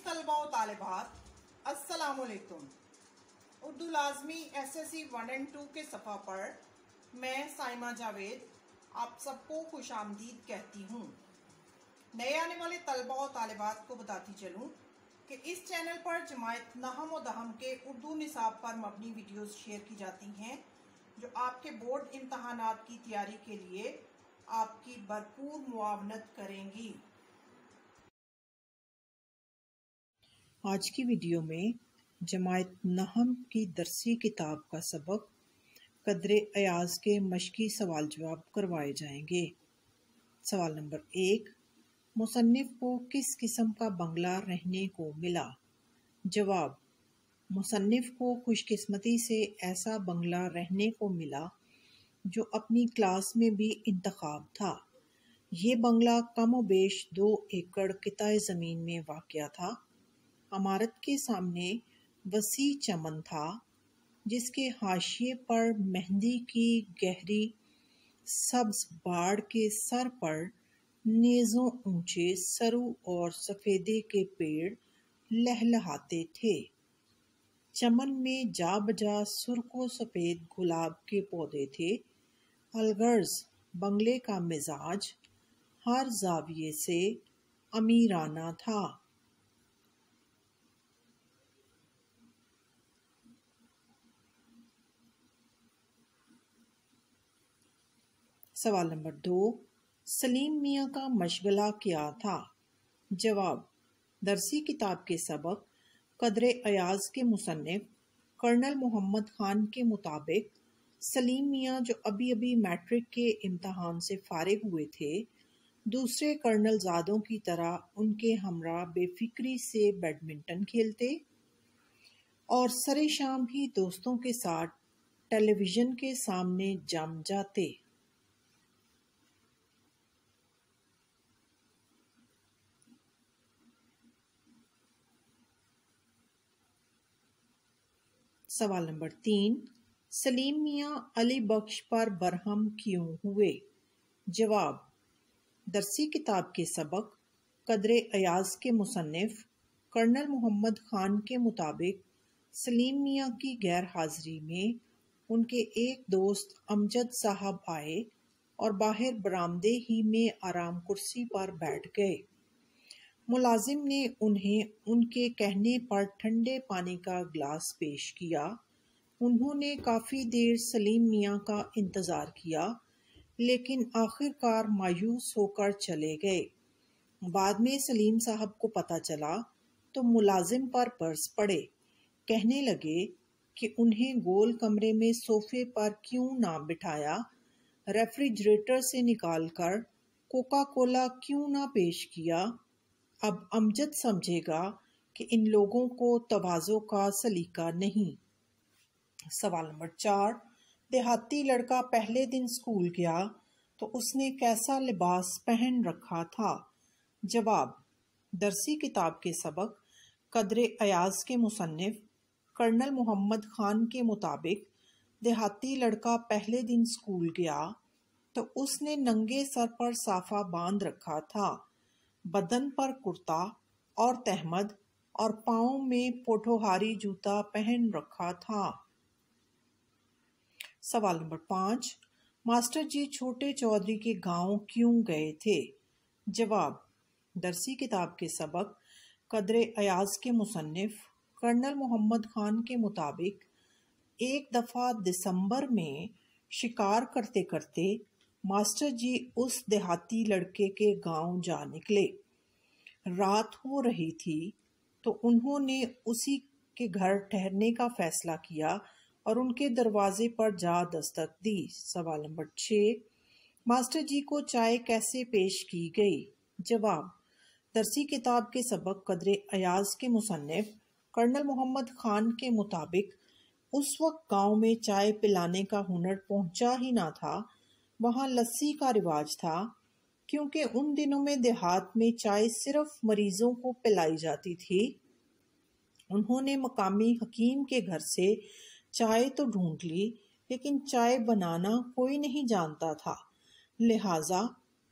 طلبہ و طالبات السلام علیکم۔ اردو لازمی SSC 1 اور 2 کے صفحہ پر میں سائمہ جاوید آپ سب کو خوش آمدید کہتی ہوں۔ نئے آنے والے طلبہ و طالبات کو بتاتی چلوں کہ اس چینل پر جماعت نحم و دہم کے اردو نصاب پر مبنی ویڈیوز شیئر کی جاتی ہیں جو آپ کے بورڈ امتحانات کی تیاری کے لیے آپ کی بھرپور معاونت کریں گی۔ آج کی ویڈیو میں جماعت نحم کی درسی کتاب کا سبق قدر ایاز کے مشقی سوال جواب کروائے جائیں گے۔ سوال نمبر 1، مصنف کو کس قسم کا بنگلہ رہنے کو ملا؟ جواب، مصنف کو خوش قسمتی سے ایسا بنگلہ رہنے کو ملا جو اپنی کلاس میں بھی انتخاب تھا۔ یہ بنگلہ کم و بیش 2 ایکڑ قطع زمین میں واقع تھا۔ عمارت کے سامنے وسیع چمن تھا جس کے حاشیے پر مہندی کی گہری سبز باڑ کے سر پر نیزوں اونچے سرو اور سفیدے کے پیڑ لہلہاتے تھے۔ چمن میں جا بجا سرخ و سفید گلاب کے پودے تھے۔ الغرض بنگلے کا مزاج ہر زاویے سے امیرانہ تھا۔ سوال نمبر 2، سلیم میاں کا مشغلہ کیا تھا؟ جواب، درسی کتاب کے سبق قدر ایاز کے مصنف کرنل محمد خان کے مطابق سلیم میاں جو ابھی میٹرک کے امتحان سے فارغ ہوئے تھے، دوسرے کرنل زادوں کی طرح ان کے ہمراہ بے فکری سے بیڈمنٹن کھیلتے اور سرے شام ہی دوستوں کے ساتھ ٹیلی ویژن کے سامنے جم جاتے۔ سوال نمبر 3، سلیم میاں علی بخش پر برہم کیوں ہوئے؟ جواب، درسی کتاب کے سبق قدر ایاز کے مصنف کرنل محمد خان کے مطابق سلیم میاں کی غیر حاضری میں ان کے ایک دوست امجد صاحب آئے اور باہر برآمدے ہی میں آرام کرسی پر بیٹھ گئے۔ ملازم نے انہیں ان کے کہنے پر ٹھنڈے پانی کا گلاس پیش کیا۔ انہوں نے کافی دیر سلیم میاں کا انتظار کیا لیکن آخر کار مایوس ہو کر چلے گئے۔ بعد میں سلیم صاحب کو پتہ چلا تو ملازم پر برس پڑے۔ کہنے لگے کہ انہیں گول کمرے میں صوفے پر کیوں نہ بٹھایا، ریفریجریٹر سے نکال کر کوکا کولا کیوں نہ پیش کیا۔ اب امجد سمجھے گا کہ ان لوگوں کو تواضع کا سلیقہ نہیں۔ سوال نمبر 4، دیہاتی لڑکا پہلے دن اسکول گیا تو اس نے کیسا لباس پہن رکھا تھا؟ جواب، درسی کتاب کے سبق قدر ایاز کے مصنف کرنل محمد خان کے مطابق دیہاتی لڑکا پہلے دن اسکول گیا تو اس نے ننگے سر پر صافہ باندھ رکھا تھا، بدن پر کرتا اور تہمد اور پاؤں میں پوٹھوہاری جوتا پہن رکھا تھا۔ سوال نمبر 5، ماسٹر جی چھوٹے چودھری کے گاؤں کیوں گئے تھے؟ جواب، درسی کتاب کے سبق قدر ایاز کے مصنف کرنل محمد خان کے مطابق ایک دفعہ دسمبر میں شکار کرتے کرتے ماسٹر جی اس دیہاتی لڑکے کے گاؤں جا نکلے۔ رات ہو رہی تھی تو انہوں نے اسی کے گھر ٹھہرنے کا فیصلہ کیا اور ان کے دروازے پر جا دستک دی۔ سوال نمبر 6، ماسٹر جی کو چائے کیسے پیش کی گئی؟ جواب، درسی کتاب کے سبق قدر ایاز کے مصنف کرنل محمد خان کے مطابق اس وقت گاؤں میں چائے پلانے کا ہنر پہنچا ہی نہ تھا۔ وہاں لسی کا رواج تھا کیونکہ ان دنوں میں دیہات میں چائے صرف مریضوں کو پلائی جاتی تھی۔ انہوں نے مقامی حکیم کے گھر سے چائے تو ڈھونڈ لی لیکن چائے بنانا کوئی نہیں جانتا تھا، لہٰذا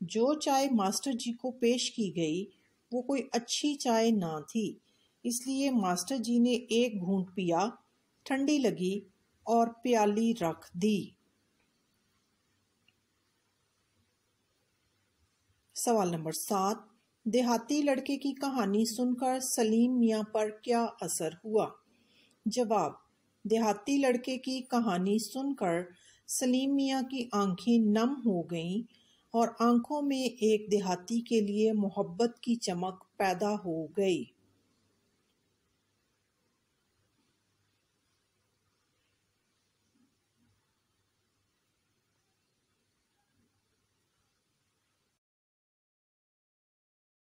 جو چائے ماسٹر جی کو پیش کی گئی وہ کوئی اچھی چائے نہ تھی۔ اس لیے ماسٹر جی نے ایک گھونٹ پیا، ٹھنڈی لگی اور پیالی رکھ دی۔ سوال نمبر 7، دیہاتی لڑکے کی کہانی سن کر سلیم میاں پر کیا اثر ہوا؟ جواب، دیہاتی لڑکے کی کہانی سن کر سلیم میاں کی آنکھیں نم ہو گئیں اور آنکھوں میں ایک دیہاتی کے لیے محبت کی چمک پیدا ہو گئی۔